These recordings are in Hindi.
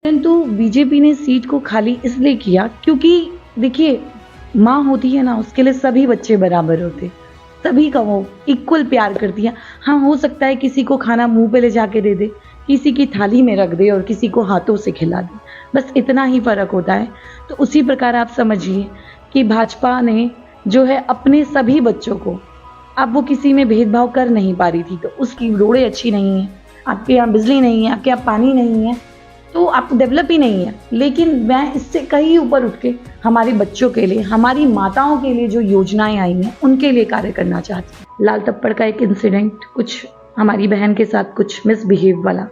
परंतु बीजेपी ने सीट को खाली इसलिए किया क्योंकि देखिए, माँ होती है ना, उसके लिए सभी बच्चे बराबर होते, सभी का वो इक्वल प्यार करती है। हाँ, हो सकता है किसी को खाना मुंह पे ले जाके दे दे, किसी की थाली में रख दे और किसी को हाथों से खिला दे, बस इतना ही फर्क होता है। तो उसी प्रकार आप समझिए कि भाजपा ने जो है अपने सभी बच्चों को, अब वो किसी में भेदभाव कर नहीं पा रही थी, तो उसकी रोडें अच्छी नहीं है, आपके यहाँ बिजली नहीं है, आपके यहाँ पानी नहीं है, तो आप डेवलप ही नहीं है। लेकिन मैं इससे कहीं ऊपर उठ के हमारे बच्चों के लिए, हमारी माताओं के लिए जो योजनाएं आई हैं उनके लिए कार्य करना चाहती हूँ। लाल तप्पड़ का एक इंसिडेंट, कुछ हमारी बहन के साथ कुछ मिसबिहेव वाला,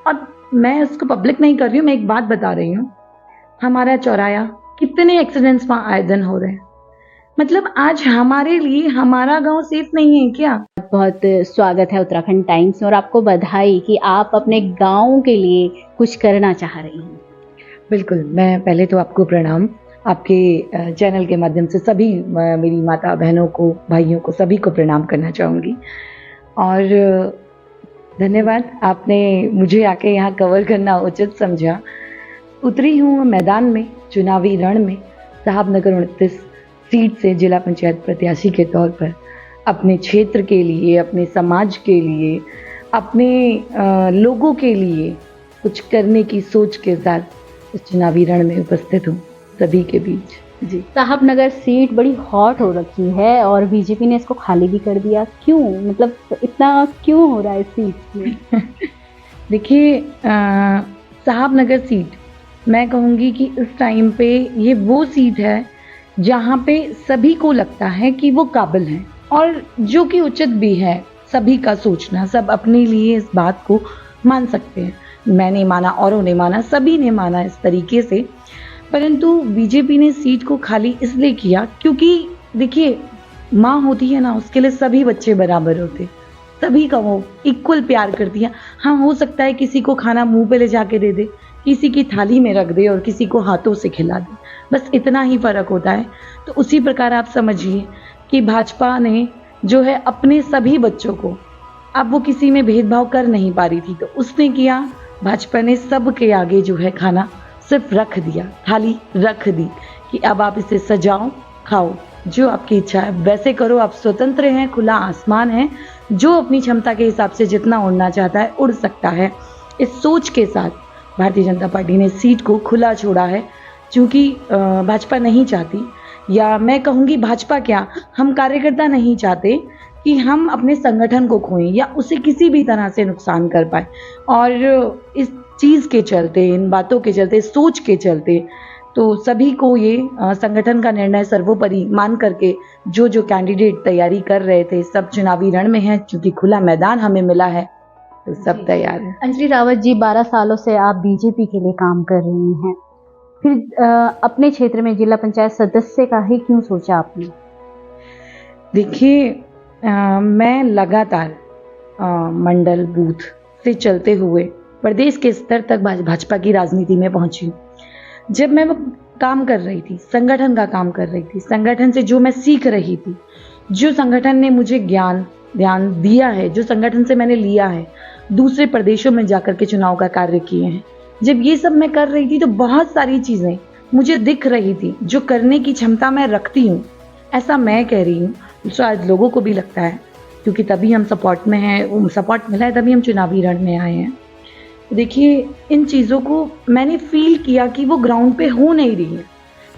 और मैं उसको पब्लिक नहीं कर रही हूँ, मैं एक बात बता रही हूँ। हमारा चौराया, कितने एक्सीडेंट्स वहाँ आए दिन हो रहे हैं। मतलब आज हमारे लिए हमारा गांव सेफ नहीं है क्या? बहुत स्वागत है उत्तराखंड टाइम्स में और आपको बधाई कि आप अपने गांव के लिए कुछ करना चाह रही हैं। बिल्कुल, मैं पहले तो आपको प्रणाम, आपके चैनल के माध्यम से सभी मेरी माता बहनों को, भाइयों को, सभी को प्रणाम करना चाहूँगी और धन्यवाद, आपने मुझे आके यहाँ कवर करना उचित समझा। उतरी हूँ मैदान में, चुनावी रण में, साहबनगर 29 सीट से जिला पंचायत प्रत्याशी के तौर पर अपने क्षेत्र के लिए, अपने समाज के लिए, अपने लोगों के लिए कुछ करने की सोच के साथ इस चुनावी रण में उपस्थित हूँ सभी के बीच। जी, साहबनगर सीट बड़ी हॉट हो रखी है और बीजेपी ने इसको खाली भी कर दिया, क्यों? मतलब इतना क्यों हो रहा है इस सीट में? देखिए, साहबनगर सीट, मैं कहूँगी कि इस टाइम पे ये वो सीट है जहाँ पे सभी को लगता है कि वो काबिल हैं, और जो कि उचित भी है सभी का सोचना। सब अपने लिए इस बात को मान सकते हैं, मैंने माना, औरों ने माना, सभी ने माना इस तरीके से। परंतु बीजेपी ने सीट को खाली इसलिए किया क्योंकि देखिए, माँ होती है ना, उसके लिए सभी बच्चे बराबर होते, सभी का वो इक्वल प्यार करती है। हाँ, हो सकता है किसी को खाना मुंह पे ले जाके दे दे, किसी की थाली में रख दे और किसी को हाथों से खिला दे, बस इतना ही फर्क होता है। तो उसी प्रकार आप समझिए कि भाजपा ने जो है अपने सभी बच्चों को, अब वो किसी में भेदभाव कर नहीं पा रही थी, तो उसने किया, भाजपा ने सबके आगे जो है खाना सिर्फ रख दिया, थाली रख दी कि अब आप इसे सजाओ, खाओ, जो आपकी इच्छा है वैसे करो, आप स्वतंत्र हैं, खुला आसमान है, जो अपनी क्षमता के हिसाब से जितना उड़ना चाहता है उड़ सकता है। इस सोच के साथ भारतीय जनता पार्टी ने सीट को खुला छोड़ा है, क्योंकि भाजपा नहीं चाहती, या मैं कहूँगी भाजपा क्या, हम कार्यकर्ता नहीं चाहते कि हम अपने संगठन को खोएं या उसे किसी भी तरह से नुकसान कर पाए। और इस चीज़ के चलते, इन बातों के चलते, सोच के चलते, तो सभी को ये संगठन का निर्णय सर्वोपरि मान करके जो जो कैंडिडेट तैयारी कर रहे थे, सब चुनावी रण में हैं, क्योंकि खुला मैदान हमें मिला है, तो सब तैयार है। अंजलि रावत जी, 12 सालों से आप बीजेपी के लिए काम कर रही हैं, फिर अपने क्षेत्र में जिला पंचायत सदस्य का ही क्यों सोचा आपने? देखिए, मैं लगातार मंडल बूथ से चलते हुए प्रदेश के स्तर तक भाजपा की राजनीति में पहुंची। जब मैं वो काम कर रही थी, संगठन का काम कर रही थी, संगठन से जो मैं सीख रही थी, जो संगठन ने मुझे ज्ञान ध्यान दिया है, जो संगठन से मैंने लिया है, दूसरे प्रदेशों में जाकर के चुनाव का कार्य किए हैं, जब ये सब मैं कर रही थी तो बहुत सारी चीज़ें मुझे दिख रही थी जो करने की क्षमता मैं रखती हूँ। ऐसा मैं कह रही हूँ, शायद लोगों को भी लगता है, क्योंकि तभी हम सपोर्ट में हैं, सपोर्ट मिला है तभी हम चुनावी रण में आए हैं। देखिए, इन चीज़ों को मैंने फील किया कि वो ग्राउंड पे हो नहीं रही है।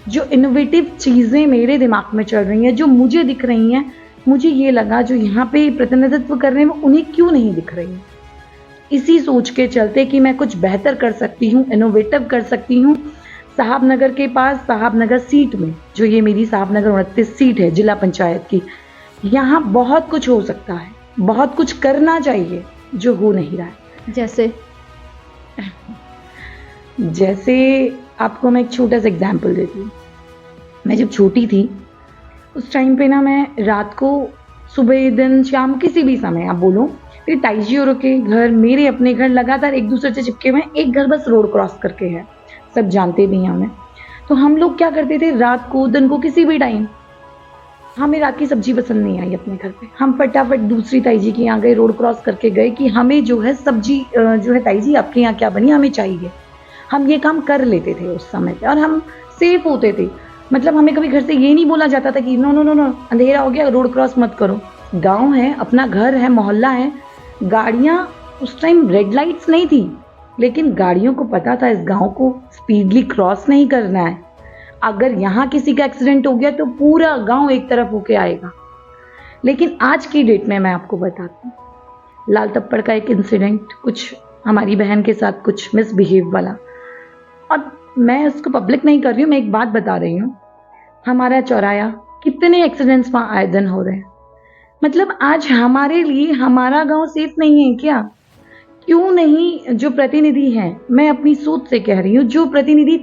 जो इनोवेटिव चीज़ें मेरे दिमाग में चल रही हैं, जो मुझे दिख रही हैं, मुझे ये लगा जो यहाँ पे प्रतिनिधित्व कर रहे हैं उन्हें क्यों नहीं दिख रही हैं। इसी सोच के चलते कि मैं कुछ बेहतर कर सकती हूँ, इनोवेटिव कर सकती हूँ। साहबनगर के पास, साहबनगर सीट में, जो ये मेरी साहबनगर 29 सीट है जिला पंचायत की, यहाँ बहुत कुछ हो सकता है, बहुत कुछ करना चाहिए जो हो नहीं रहा है। जैसे आपको मैं एक छोटा सा एग्जाम्पल देती हूँ। मैं जब छोटी थी उस टाइम पे ना, मैं रात को, सुबह, दिन, शाम, किसी भी समय आप बोलो, मेरे ताईजी औरों के घर, मेरे अपने घर लगातार एक दूसरे से चिपके हुए हैं। एक घर बस रोड क्रॉस करके है, सब जानते भी हैं हमें। तो हम लोग क्या करते थे, रात को, दिन को, किसी भी टाइम, हमें रात की सब्जी पसंद नहीं आई अपने घर पे, हम फटाफट दूसरी ताईजी के यहाँ गए, रोड क्रॉस करके गए कि हमें जो है सब्जी जो है ताईजी आपके यहाँ क्या बनी, हमें चाहिए। हम ये काम कर लेते थे उस समय पे और हम सेफ होते थे। मतलब हमें कभी घर से ये नहीं बोला जाता था कि नो नो नो नो अंधेरा हो गया रोड क्रॉस मत करो। गांव है, अपना घर है, मोहल्ला है, गाड़ियां उस टाइम रेड लाइट्स नहीं थी, लेकिन गाड़ियों को पता था इस गांव को स्पीडली क्रॉस नहीं करना है। अगर यहाँ किसी का एक्सीडेंट हो गया तो पूरा गांव एक तरफ होके आएगा। लेकिन आज की डेट में मैं आपको बताती हूँ, लाल तप्पड़ का एक इंसिडेंट, कुछ हमारी बहन के साथ कुछ मिसबिहेव वाला, और मैं उसको पब्लिक नहीं कर रही हूँ, मैं एक बात बता रही हूँ। हमारा चौराया, कितने एक्सीडेंट्स वहाँ आए दिन हो रहे हैं। मतलब आज हमारे लिए हमारा गांव सेफ नहीं है क्या? क्यों नहीं जो प्रतिनिधि हैं, मैं अपनी सोच से कह रही हूँ, जो प्रतिनिधि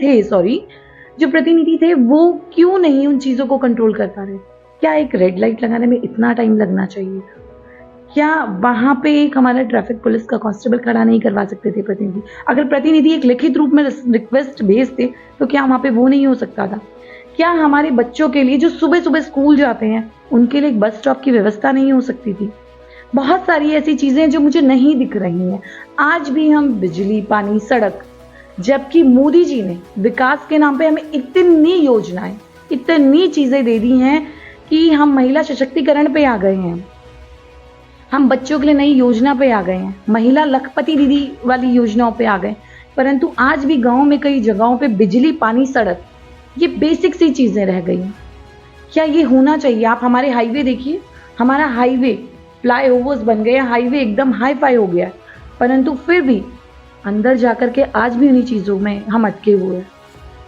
थे वो क्यों नहीं उन चीज़ों को कंट्रोल कर पा रहे? क्या एक रेड लाइट लगाने में इतना टाइम लगना चाहिए था? क्या वहाँ पे एक हमारा ट्रैफिक पुलिस का कांस्टेबल खड़ा नहीं करवा सकते थे प्रतिनिधि? अगर प्रतिनिधि एक लिखित रूप में रिक्वेस्ट भेजते तो क्या वहाँ पे वो नहीं हो सकता था? क्या हमारे बच्चों के लिए जो सुबह सुबह स्कूल जाते हैं उनके लिए एक बस स्टॉप की व्यवस्था नहीं हो सकती थी? बहुत सारी ऐसी चीज़ें जो मुझे नहीं दिख रही हैं। आज भी हम बिजली, पानी, सड़क, जबकि मोदी जी ने विकास के नाम पे हमें इतनी योजनाएं, इतनी चीज़ें दे दी हैं कि हम महिला सशक्तिकरण पे आ गए हैं, हम बच्चों के लिए नई योजना पे आ गए हैं, महिला लखपति दीदी वाली योजनाओं पे आ गए, परंतु आज भी गाँव में कई जगहों पे बिजली, पानी, सड़क, ये बेसिक सी चीज़ें रह गई हैं। क्या ये होना चाहिए? आप हमारे हाईवे देखिए, हमारा हाईवे फ्लाईओवर्स बन गए, हाईवे एकदम हाई फाई हो गया है, परंतु फिर भी अंदर जाकर के आज भी उन्हीं चीज़ों में हम अटके हुए हैं।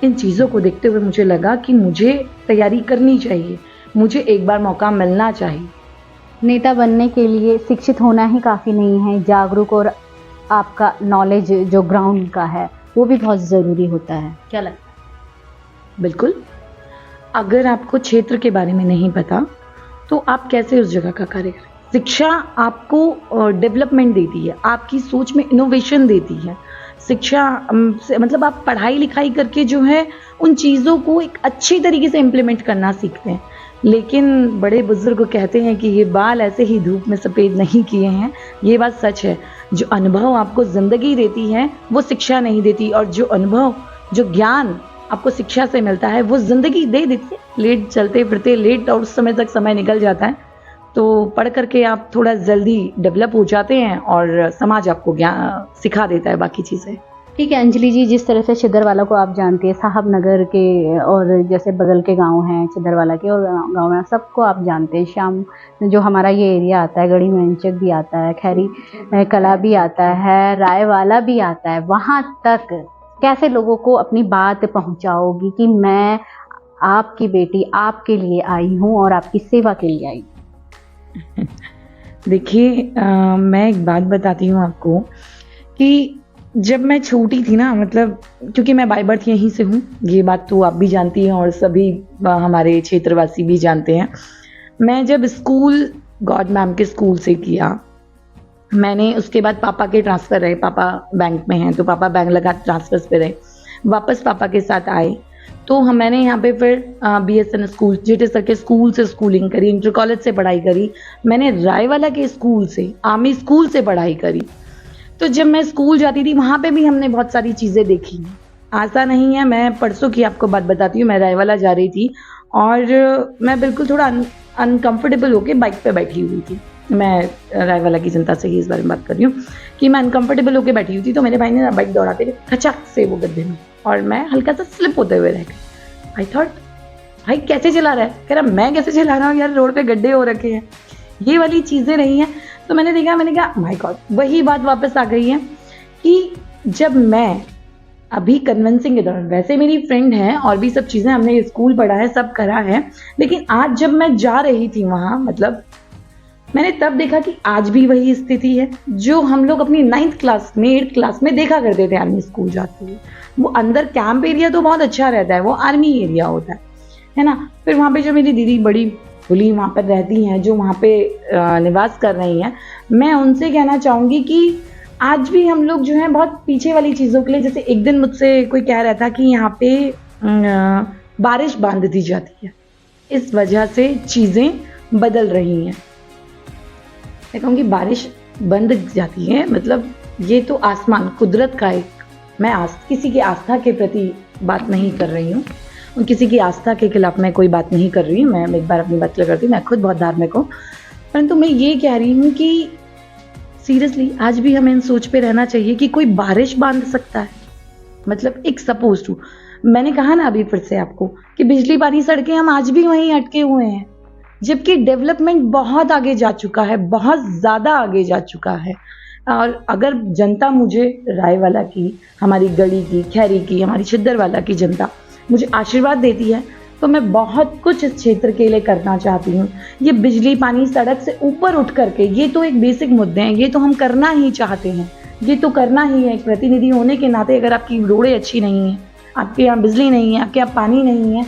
इन चीज़ों को देखते हुए मुझे लगा कि मुझे तैयारी करनी चाहिए, मुझे एक बार मौका मिलना चाहिए। नेता बनने के लिए शिक्षित होना ही काफ़ी नहीं है, जागरूक और आपका नॉलेज जो ग्राउंड का है वो भी बहुत ज़रूरी होता है, क्या लगता है? बिल्कुल, अगर आपको क्षेत्र के बारे में नहीं पता तो आप कैसे उस जगह का कार्य करें? शिक्षा आपको डेवलपमेंट देती है, आपकी सोच में इनोवेशन देती है। शिक्षा मतलब आप पढ़ाई लिखाई करके जो है उन चीज़ों को एक अच्छी तरीके से इम्प्लीमेंट करना सीखते हैं। लेकिन बड़े बुजुर्ग कहते हैं कि ये बाल ऐसे ही धूप में सफ़ेद नहीं किए हैं। ये बात सच है। जो अनुभव आपको ज़िंदगी देती है वो शिक्षा नहीं देती, और जो अनुभव, जो ज्ञान आपको शिक्षा से मिलता है वो ज़िंदगी दे देती है। लेट चलते फिरते लेट और उस समय तक समय निकल जाता है, तो पढ़ करके आप थोड़ा जल्दी डेवलप हो जाते हैं और समाज आपको ज्ञान सिखा देता है बाकी चीज़ें। ठीक है अंजलि जी, जिस तरह से छिदरवाला को आप जानते हैं, साहब नगर के और जैसे बगल के गांव हैं छिदरवाला के और गांव में, सबको आप जानते हैं। शाम जो हमारा ये एरिया आता है, गढ़ी मंचक भी आता है, खैरी कला भी आता है, रायवाला भी आता है, वहाँ तक कैसे लोगों को अपनी बात पहुँचाओगी कि मैं आपकी बेटी आपके लिए आई हूँ और आपकी सेवा के लिए आई हूँ? देखिए, मैं एक बात बताती हूँ आपको कि जब मैं छोटी थी ना, मतलब क्योंकि मैं बाय बर्थ यहीं से हूँ, ये बात तो आप भी जानती हैं और सभी हमारे क्षेत्रवासी भी जानते हैं। मैं जब स्कूल गॉड मैम के स्कूल से किया, मैंने उसके बाद पापा के ट्रांसफ़र रहे, पापा बैंक में हैं तो पापा बैंक लगा ट्रांसफर्स पे रहे, वापस पापा के साथ आए तो मैंने यहाँ पे फिर BSN स्कूल, जेटे सर के स्कूल से स्कूलिंग करी, इंटर कॉलेज से पढ़ाई करी, मैंने रायवाला के स्कूल से, आर्मी स्कूल से पढ़ाई करी। तो जब मैं स्कूल जाती थी वहाँ पे भी हमने बहुत सारी चीज़ें देखी हैं, ऐसा नहीं है। मैं परसों की आपको बात बताती हूँ, मैं रायवाला जा रही थी और मैं बिल्कुल थोड़ा अनकम्फर्टेबल होके बाइक पे बैठी हुई थी। मैं रायवाला की जनता से ही इस बारे में बात कर रही हूँ कि मैं अनकम्फर्टेबल होके बैठी हुई थी, तो मेरे भाई ने बाइक दौड़ाते हुए खचाक से वो गड्ढे में, और मैं हल्का सा स्लिप होते हुए रह गई। आई थॉट भाई कैसे चला रहा है? कह रहा मैं कैसे चला रहा हूँ यार, रोड पे गड्ढे हो रखे हैं। ये वाली चीज़ें रही हैं। तो मैंने देखा, मैंने कहा माय गॉड, वही बात वापस आ गई है कि जब मैं अभी कन्विंसिंग के दौरान, वैसे मेरी फ्रेंड है और भी सब चीज़ें, हमने स्कूल पढ़ा है, सब करा है, लेकिन आज जब मैं जा रही थी वहाँ, मतलब मैंने तब देखा कि आज भी वही स्थिति है जो हम लोग अपनी 9th क्लास में 8th क्लास में देखा करते थे आर्मी स्कूल जाते हुए। वो अंदर कैंप एरिया तो बहुत अच्छा रहता है, वो आर्मी एरिया होता है ना। फिर वहाँ पे जो मेरी दीदी बड़ी खुली वहाँ पर रहती हैं, जो वहाँ पे निवास कर रही हैं, मैं उनसे कहना चाहूँगी कि आज भी हम लोग जो है बहुत पीछे वाली चीज़ों के लिए, जैसे एक दिन मुझसे कोई कह रहा था कि यहाँ पे बारिश बांध दी जाती है, इस वजह से चीज़ें बदल रही हैं। मैं कहूँगी बारिश बंद जाती है, मतलब ये तो आसमान, कुदरत का एक मैं किसी की आस्था के प्रति बात नहीं कर रही हूँ, किसी की आस्था के खिलाफ मैं कोई बात नहीं कर रही हूँ। मैं एक बार अपनी बात क्लियर करती हूँ, मैं खुद बहुत धार्मिक हूँ, परंतु मैं ये कह रही हूँ कि सीरियसली आज भी हमें इन सोच पे रहना चाहिए कि कोई बारिश बांध सकता है। मतलब एक सपोज टू, मैंने कहा ना अभी फिर से आपको कि बिजली पानी सड़कें हम आज भी वहीं अटके हुए हैं, जबकि डेवलपमेंट बहुत आगे जा चुका है, बहुत ज़्यादा आगे जा चुका है। और अगर जनता मुझे रायवाला की, हमारी गढ़ी की, खैरी की, हमारी छिद्दरवाला की जनता मुझे आशीर्वाद देती है तो मैं बहुत कुछ इस क्षेत्र के लिए करना चाहती हूँ। ये बिजली पानी सड़क से ऊपर उठ करके, ये तो एक बेसिक मुद्दे हैं, ये तो हम करना ही चाहते हैं, ये तो करना ही है। एक प्रतिनिधि होने के नाते अगर आपकी रोडें अच्छी नहीं हैं, आपके यहाँ बिजली नहीं है, आपके यहाँ पानी नहीं है,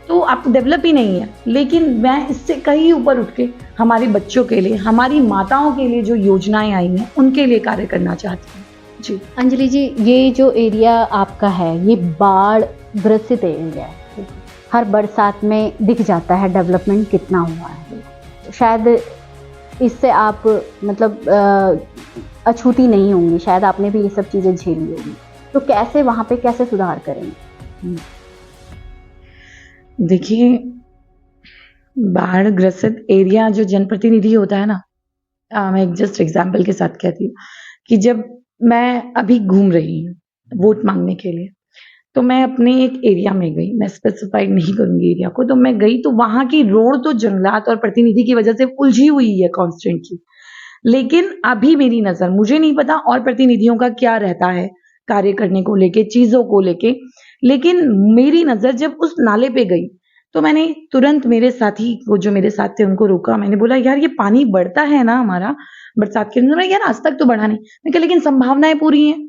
तो आप डेवलप ही नहीं है। लेकिन मैं इससे कहीं ऊपर उठ के हमारे बच्चों के लिए, हमारी माताओं के लिए जो योजनाएं आई हैं उनके लिए कार्य करना चाहती हूँ। जी अंजलि जी, ये जो एरिया आपका है ये बाढ़ ग्रसित एरिया है, हर बरसात में दिख जाता है डेवलपमेंट कितना हुआ है। शायद इससे आप मतलब अछूती नहीं होंगी, शायद आपने भी ये सब चीज़ें झेली होगी, तो कैसे वहाँ पे कैसे सुधार करेंगे? देखिए, बाढ़ ग्रसित एरिया जो जनप्रतिनिधि होता है ना, मैं एक जस्ट एग्जाम्पल के साथ कहती हूँ कि जब मैं अभी घूम रही हूँ वोट मांगने के लिए, तो मैं अपने एक एरिया में गई, मैं स्पेसिफाइड नहीं करूंगी एरिया को, तो मैं गई तो वहां की रोड तो जंगलात और प्रतिनिधि की वजह से उलझी हुई है कॉन्स्टेंटली। लेकिन अभी मेरी नजर, मुझे नहीं पता और प्रतिनिधियों का क्या रहता है कार्य करने को लेके, चीजों को लेके, लेकिन मेरी नजर जब उस नाले पे गई तो मैंने तुरंत मेरे साथी को, जो मेरे साथ थे, उनको रोका। मैंने बोला यार ये पानी बढ़ता है ना हमारा बरसात के अंदर, यार आज तक तो बढ़ा नहीं। मैं कहा लेकिन संभावनाएं पूरी हैं,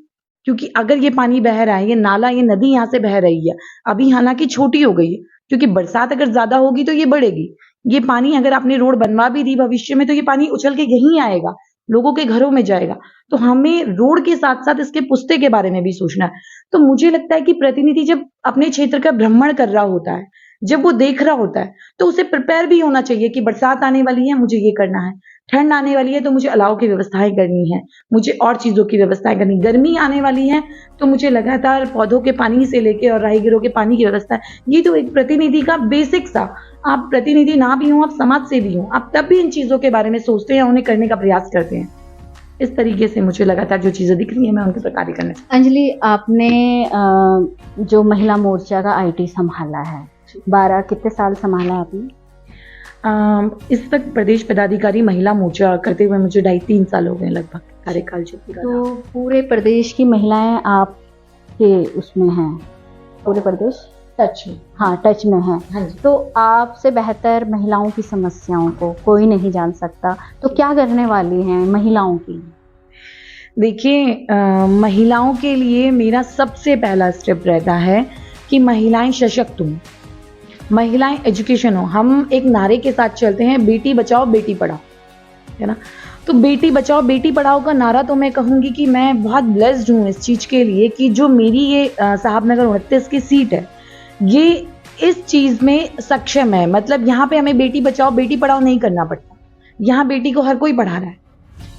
क्योंकि अगर ये पानी बह रहा है, ये नाला, ये नदी यहाँ से बह रही है, अभी हालांकि छोटी हो गई है, क्योंकि बरसात अगर ज्यादा होगी तो ये बढ़ेगी। ये पानी अगर आपने रोड बनवा भी दी भविष्य में तो ये पानी उछल के यहीं आएगा, लोगों के घरों में जाएगा। तो हमें रोड के साथ साथ इसके पुस्ते के बारे में भी सोचना है। तो मुझे लगता है कि प्रतिनिधि जब अपने क्षेत्र का भ्रमण कर रहा होता है, जब वो देख रहा होता है, तो उसे प्रिपेयर भी होना चाहिए कि बरसात आने वाली है, मुझे ये करना है, ठंड आने वाली है तो मुझे अलाव की व्यवस्थाएं करनी है, मुझे और चीजों की व्यवस्थाएं करनी, गर्मी आने वाली है तो मुझे लगातार पौधों के पानी से लेके और राहगीरों के पानी की व्यवस्था है। ये तो एक प्रतिनिधि का बेसिक सा, आप प्रतिनिधि ना भी हो, आप समाज से भी हो, आप तब भी इन चीजों के बारे में सोचते हैं, उन्हें करने का प्रयास करते हैं। इस तरीके से मुझे लगातार जो चीजें दिख रही है मैं उनके पर कार्य करना चाहती अंजलि, आपने जो महिला मोर्चा का आईटी संभाला है, 12 कितने साल संभाला आपने? इस वक्त प्रदेश पदाधिकारी महिला मोर्चा करते हुए मुझे 2.5-3 साल हो गए लगभग, कार्यकाल जो पूरा। तो पूरे प्रदेश की महिलाएं आपके उसमें हैं, पूरे प्रदेश टच में? हाँ, टच में है। हाँ जी। तो आपसे बेहतर महिलाओं की समस्याओं को कोई नहीं जान सकता, तो क्या करने वाली हैं महिलाओं की? देखिए, महिलाओं के लिए मेरा सबसे पहला स्टेप रहता है कि महिलाएं सशक्त हों, महिलाएं एजुकेशन हो। हम एक नारे के साथ चलते हैं, बेटी बचाओ बेटी पढ़ाओ, है ना। तो बेटी बचाओ बेटी पढ़ाओ का नारा तो मैं कहूँगी कि मैं बहुत ब्लेस्ड हूँ इस चीज़ के लिए कि जो मेरी ये साहबनगर 29 की सीट है, ये इस चीज़ में सक्षम है। मतलब यहाँ पे हमें बेटी बचाओ बेटी पढ़ाओ नहीं करना पड़ता, यहाँ बेटी को हर कोई पढ़ा रहा है,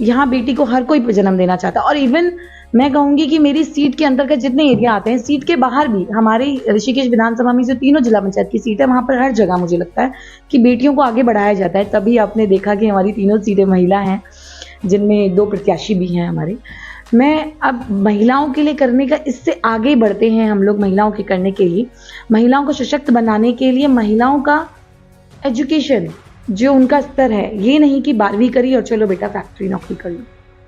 यहाँ बेटी को हर कोई जन्म देना चाहता है। और इवन मैं कहूंगी कि मेरी सीट के अंतर्गत जितने एरिया आते हैं, सीट के बाहर भी, हमारे ऋषिकेश विधानसभा में जो 3 जिला पंचायत की सीट है, वहां पर हर जगह मुझे लगता है कि बेटियों को आगे बढ़ाया जाता है। तभी आपने देखा कि हमारी 3 सीटें महिला हैं, जिनमें 2 प्रत्याशी भी हैं हमारे। मैं अब महिलाओं के लिए करने का, इससे आगे बढ़ते हैं हम लोग महिलाओं के करने के लिए, महिलाओं को सशक्त बनाने के लिए महिलाओं का एजुकेशन जो उनका स्तर है, ये नहीं कि 12वीं करी और चलो बेटा फैक्ट्री नौकरी कर लो,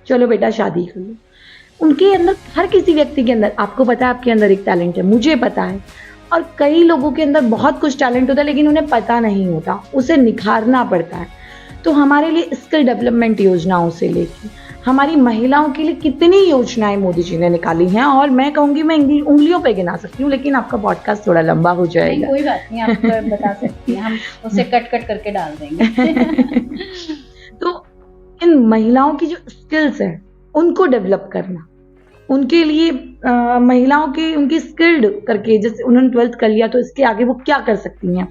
चलो बेटा शादी कर लो। उनके अंदर, हर किसी व्यक्ति के अंदर, आपको पता है आपके अंदर एक टैलेंट है, मुझे पता है, और कई लोगों के अंदर बहुत कुछ टैलेंट होता है लेकिन उन्हें पता नहीं होता, उसे निखारना पड़ता है। तो हमारे लिए स्किल डेवलपमेंट योजनाओं से लेकर हमारी महिलाओं के लिए कितनी योजनाएं मोदी जी ने निकाली हैं, और मैं कहूँगी मैं उंगलियों पे गिना सकती हूँ, लेकिन आपका पॉडकास्ट थोड़ा लंबा हो जाएगा। कोई बात नहीं, आप बता सकती हैं, हम उसे कट करके डाल देंगे। तो इन महिलाओं की जो स्किल्स हैं उनको डेवलप करना, उनके लिए महिलाओं के, उनकी स्किल्ड करके, जैसे उन्होंने 12th कर लिया तो इसके आगे वो क्या कर सकती हैं,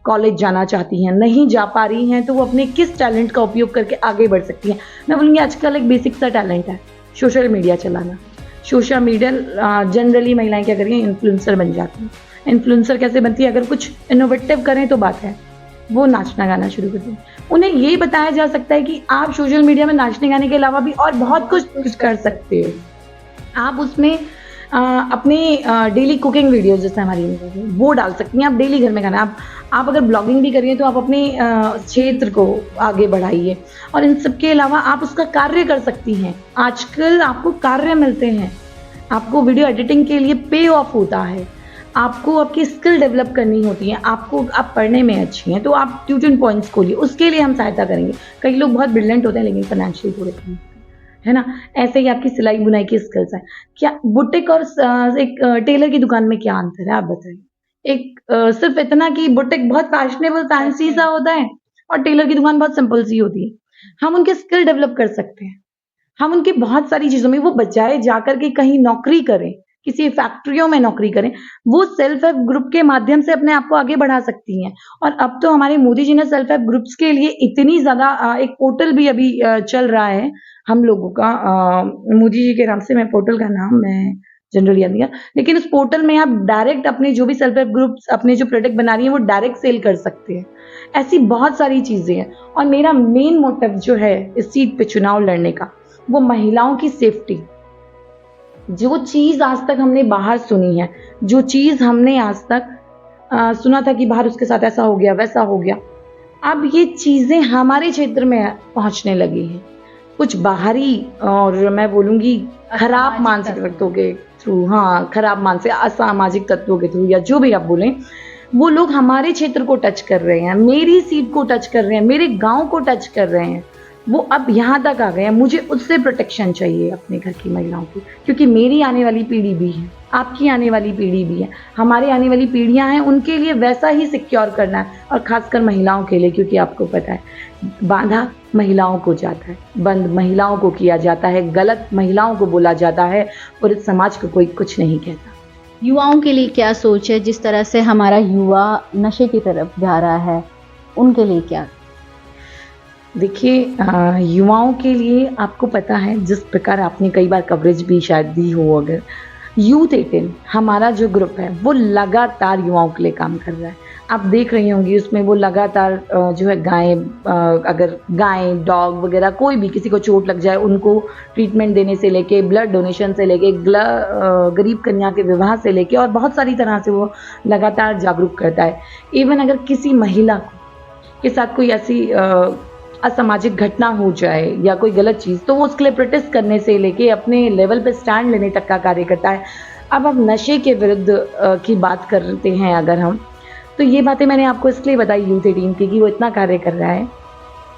कॉलेज जाना चाहती हैं, नहीं जा पा रही हैं, तो वो अपने किस टैलेंट का उपयोग करके आगे बढ़ सकती हैं। मैं बोलूँगी आजकल एक बेसिक सा टैलेंट है सोशल मीडिया चलाना। सोशल मीडिया जनरली महिलाएं क्या करेंगी, इन्फ्लुएंसर बन जाती हैं। इन्फ्लुएंसर कैसे बनती है, अगर कुछ इनोवेटिव करें तो बात है, वो नाचना गाना शुरू कर दें। उन्हें ये बताया जा सकता है कि आप सोशल मीडिया में नाचने गाने के अलावा भी और बहुत कुछ कर सकते हो। आप उसमें अपने डेली कुकिंग वीडियोस जैसे हमारी वो डाल सकती हैं। आप डेली घर में खाना, आप अगर ब्लॉगिंग भी करिए तो आप अपने क्षेत्र को आगे बढ़ाइए। और इन सब के अलावा आप उसका कार्य कर सकती हैं। आजकल आपको कार्य मिलते हैं, आपको वीडियो एडिटिंग के लिए पे ऑफ होता है, आपको आपकी स्किल डेवलप करनी होती है, आप पढ़ने में अच्छी हैं तो आप ट्यूटन पॉइंट्स खोलिए, उसके लिए हम सहायता करेंगे। कई लोग बहुत ब्रिलियंट होते हैं लेकिन फाइनेंशियली थोड़े कम, है ना? ऐसे ही आपकी सिलाई बुनाई की स्किल्स है। क्या बुटीक और एक टेलर की दुकान में क्या अंतर है, आप बताइए? एक सिर्फ इतना कि बुटीक बहुत फैशनेबल फैंसी सा होता है और टेलर की दुकान बहुत सिंपल सी होती है। हम उनके स्किल डेवलप कर सकते हैं, हम उनकी बहुत सारी चीज़ों में, वो बजाए जाकर के कहीं नौकरी करें, किसी फैक्ट्रियों में नौकरी करें, वो सेल्फ हेल्प ग्रुप के माध्यम से अपने आप को आगे बढ़ा सकती हैं। और अब तो हमारे मोदी जी ने सेल्फ हेल्प ग्रुप्स के लिए इतनी ज़्यादा एक पोर्टल भी अभी चल रहा है हम लोगों का, मोदी जी के नाम से, मैं पोर्टल का नाम मैं जनरली याद नहीं है, लेकिन उस पोर्टल में आप डायरेक्ट अपने जो भी सेल्फ हेल्प ग्रुप्स अपने जो प्रोडक्ट बना रही हैं वो डायरेक्ट सेल कर सकते हैं। ऐसी बहुत सारी चीज़ें हैं और मेरा मेन मोटिव जो है इस सीट पे चुनाव लड़ने का, वो महिलाओं की सेफ्टी। जो चीज़ आज तक हमने बाहर सुनी है, जो चीज़ हमने आज तक सुना था कि बाहर उसके साथ ऐसा हो गया, वैसा हो गया, अब ये चीज़ें हमारे क्षेत्र में पहुँचने लगी हैं। कुछ बाहरी और मैं बोलूँगी खराब मानसिक तत्वों के थ्रू, हाँ, खराब मानसिक असामाजिक तत्वों के थ्रू या जो भी आप बोलें, वो लोग हमारे क्षेत्र को टच कर रहे हैं, मेरी सीट को टच कर रहे हैं, मेरे गाँव को टच कर रहे हैं। वो अब यहाँ तक आ गए हैं, मुझे उससे प्रोटेक्शन चाहिए अपने घर की महिलाओं की, क्योंकि मेरी आने वाली पीढ़ी भी है, आपकी आने वाली पीढ़ी भी है, हमारी आने वाली पीढ़ियाँ हैं, उनके लिए वैसा ही सिक्योर करना है। और खासकर महिलाओं के लिए, क्योंकि आपको पता है बांधा महिलाओं को जाता है, बंद महिलाओं को किया जाता है, गलत महिलाओं को बोला जाता है और इस समाज को कोई कुछ नहीं कहता। युवाओं के लिए क्या सोच है, जिस तरह से हमारा युवा नशे की तरफ जा रहा है, उनके लिए क्या? देखिए, युवाओं के लिए आपको पता है, जिस प्रकार आपने कई बार कवरेज भी शायद दी हो, अगर यूथ 18 हमारा जो ग्रुप है वो लगातार युवाओं के लिए काम कर रहा है। आप देख रही होंगी उसमें वो लगातार जो है अगर गाय, डॉग वगैरह कोई भी किसी को चोट लग जाए उनको ट्रीटमेंट देने से लेके, ब्लड डोनेशन से लेके, गरीब कन्या के विवाह से लेके और बहुत सारी तरह से वो लगातार जागरूक करता है। इवन अगर किसी महिला के साथ कोई ऐसी असामाजिक घटना हो जाए या कोई गलत चीज़, तो वो उसके लिए प्रोटेस्ट करने से लेके अपने लेवल पे स्टैंड लेने तक का कार्य करता है। अब नशे के विरुद्ध की बात करते हैं अगर हम, तो ये बातें मैंने आपको इसलिए बताई यूथ 18 की कि वो इतना कार्य कर रहा है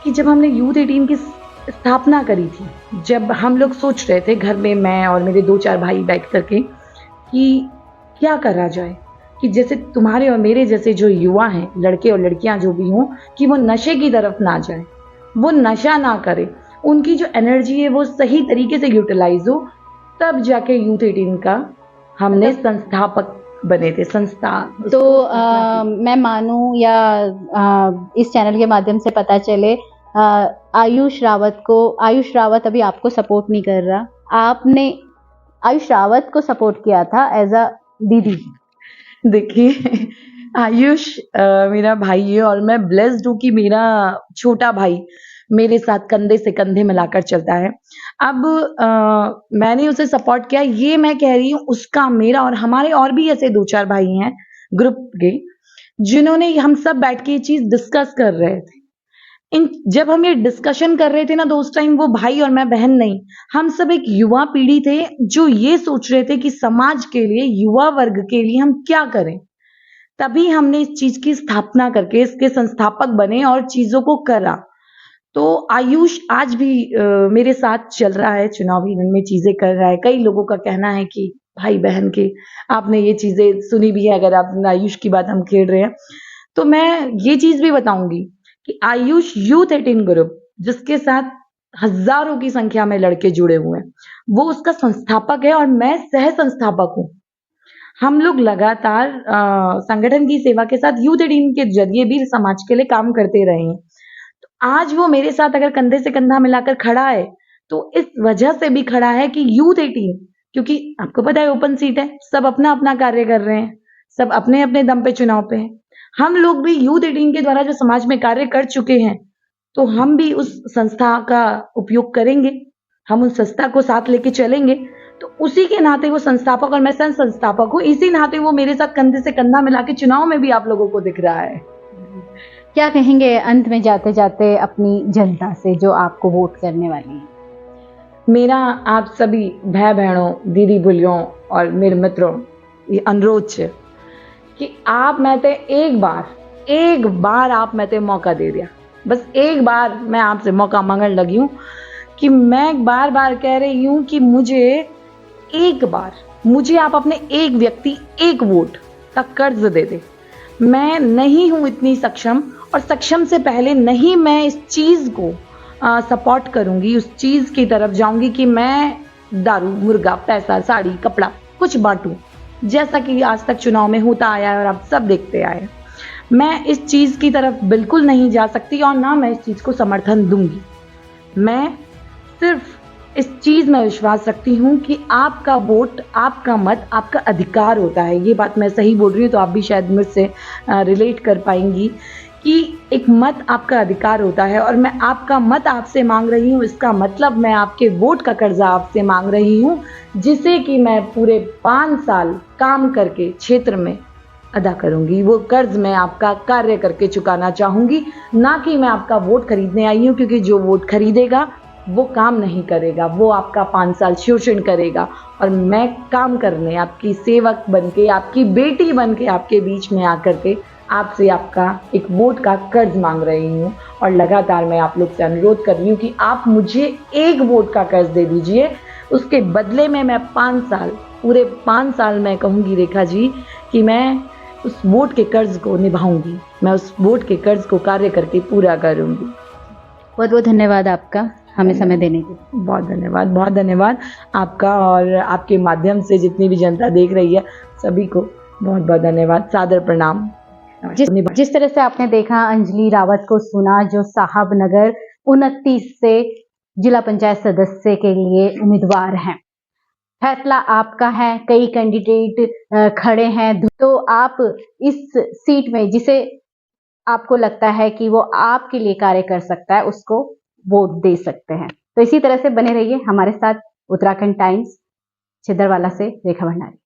कि जब हमने यूथ 18 की स्थापना करी थी, जब हम लोग सोच रहे थे घर में, मैं और मेरे 2-4 भाई बैठ करके, कि क्या करा जाए कि जैसे तुम्हारे और मेरे जैसे जो युवा हैं, लड़के और लड़कियां जो भी हों, कि वो नशे की तरफ ना जाए, वो नशा ना करे, उनकी जो एनर्जी है वो सही तरीके से यूटिलाइज हो। तब जाके यूथ 18 का हमने संस्थापक बने थे, संस्था। तो मैं मानूं या इस चैनल के माध्यम से पता चले, आयुष रावत अभी आपको सपोर्ट नहीं कर रहा, आपने आयुष रावत को सपोर्ट किया था एज अ दीदी। देखिए, आयुष मेरा भाई है और मैं ब्लेस्ड हूँ कि मेरा छोटा भाई मेरे साथ कंधे से कंधे मिलाकर चलता है। अब मैंने उसे सपोर्ट किया, ये मैं कह रही हूँ उसका, मेरा और हमारे और भी ऐसे 2-4 भाई हैं ग्रुप के, जिन्होंने हम सब बैठ के ये चीज़ डिस्कस कर रहे थे। जब हम ये डिस्कशन कर रहे थे ना, तो उस टाइम वो भाई और मैं बहन नहीं, हम सब एक युवा पीढ़ी थे जो ये सोच रहे थे कि समाज के लिए, युवा वर्ग के लिए हम क्या करें। तभी हमने इस चीज की स्थापना करके इसके संस्थापक बने और चीजों को करा। तो आयुष आज भी मेरे साथ चल रहा है, चुनावी रण में चीजें कर रहा है। कई लोगों का कहना है कि भाई बहन के आपने ये चीजें सुनी भी है, अगर आप आयुष की बात हम खेल रहे हैं तो मैं ये चीज भी बताऊंगी कि आयुष यूथ 18 ग्रुप, जिसके साथ हजारों की संख्या में लड़के जुड़े हुए हैं, वो उसका संस्थापक है और मैं सह संस्थापक हूँ। हम लोग लगातार संगठन की सेवा के साथ यूथ 18 के जरिए भी समाज के लिए काम करते रहे हैं। तो आज वो मेरे साथ अगर कंधे से कंधा मिलाकर खड़ा है, तो इस वजह से भी खड़ा है कि यूथ 18 क्योंकि आपको पता है ओपन सीट है, सब अपना अपना कार्य कर रहे हैं, सब अपने अपने दम पे चुनाव पे हैं। हम लोग भी यूथ 18 के द्वारा जो समाज में कार्य कर चुके हैं, तो हम भी उस संस्था का उपयोग करेंगे, हम उस संस्था को साथ लेके चलेंगे। तो उसी के नाते वो संस्थापक और मैं सह संस्थापक हूँ, इसी नाते वो मेरे साथ कंधे से कंधा मिला के चुनाव में भी आप लोगों को दिख रहा है। क्या कहेंगे अंत में जाते जाते अपनी जनता से जो आपको वोट करने वाली है? मेरा आप सभी भाई बहनों, दीदी बुलियों और मेरे मित्रों ये अनुरोध है कि आप मैं ते एक बार आप मैं ते मौका दे दिया, बस एक बार मैं आपसे मौका मांगने लगी हूँ कि मैं बार बार कह रही हूँ कि मुझे आप अपने एक व्यक्ति एक वोट का कर्ज दे दे। मैं नहीं हूँ इतनी सक्षम, और सक्षम से पहले नहीं मैं इस चीज़ को सपोर्ट करूंगी, उस चीज़ की तरफ जाऊंगी कि मैं दारू, मुर्गा, पैसा, साड़ी, कपड़ा कुछ बांटूं, जैसा कि आज तक चुनाव में होता आया है और आप सब देखते आए। मैं इस चीज़ की तरफ बिल्कुल नहीं जा सकती और ना मैं इस चीज़ को समर्थन दूंगी। मैं सिर्फ इस चीज़ में विश्वास रखती हूँ कि आपका वोट, आपका मत, आपका अधिकार होता है। ये बात मैं सही बोल रही हूँ तो आप भी शायद मुझसे रिलेट कर पाएंगी कि एक मत आपका अधिकार होता है, और मैं आपका मत आपसे मांग रही हूँ। इसका मतलब मैं आपके वोट का कर्जा आपसे मांग रही हूँ, जिसे कि मैं पूरे 5 साल काम करके क्षेत्र में अदा करूंगी। वो कर्ज मैं आपका कार्य करके चुकाना चाहूंगी, ना कि मैं आपका वोट खरीदने आई हूँ, क्योंकि जो वोट खरीदेगा वो काम नहीं करेगा, वो आपका 5 साल शोषण करेगा। और मैं काम करने, आपकी सेवक बनके, आपकी बेटी बनके आपके बीच में आकर के आपसे आपका एक वोट का कर्ज मांग रही हूँ। और लगातार मैं आप लोग से अनुरोध कर रही हूँ कि आप मुझे एक वोट का कर्ज दे दीजिए, उसके बदले में मैं 5 साल, पूरे 5 साल मैं कहूँगी रेखा जी कि मैं उस वोट के कर्ज को निभाऊंगी, मैं उस वोट के कर्ज को कार्य करके पूरा करूंगी। बहुत बहुत धन्यवाद आपका हमें समय देने के लिए। बहुत धन्यवाद आपका, और आपके माध्यम से जितनी भी जनता देख रही है सभी को बहुत बहुत धन्यवाद, सादर प्रणाम। जिस तरह से आपने देखा, अंजलि रावत को सुना, जो साहबनगर 29 से जिला पंचायत सदस्य के लिए उम्मीदवार हैं। फैसला आपका है, कई कैंडिडेट खड़े हैं, तो आप इस सीट में जिसे आपको लगता है कि वो आपके लिए कार्य कर सकता है, उसको वोट दे सकते हैं। तो इसी तरह से बने रहिए हमारे साथ। उत्तराखंड टाइम्स, छिंदवाड़ा से रेखा भंडारी।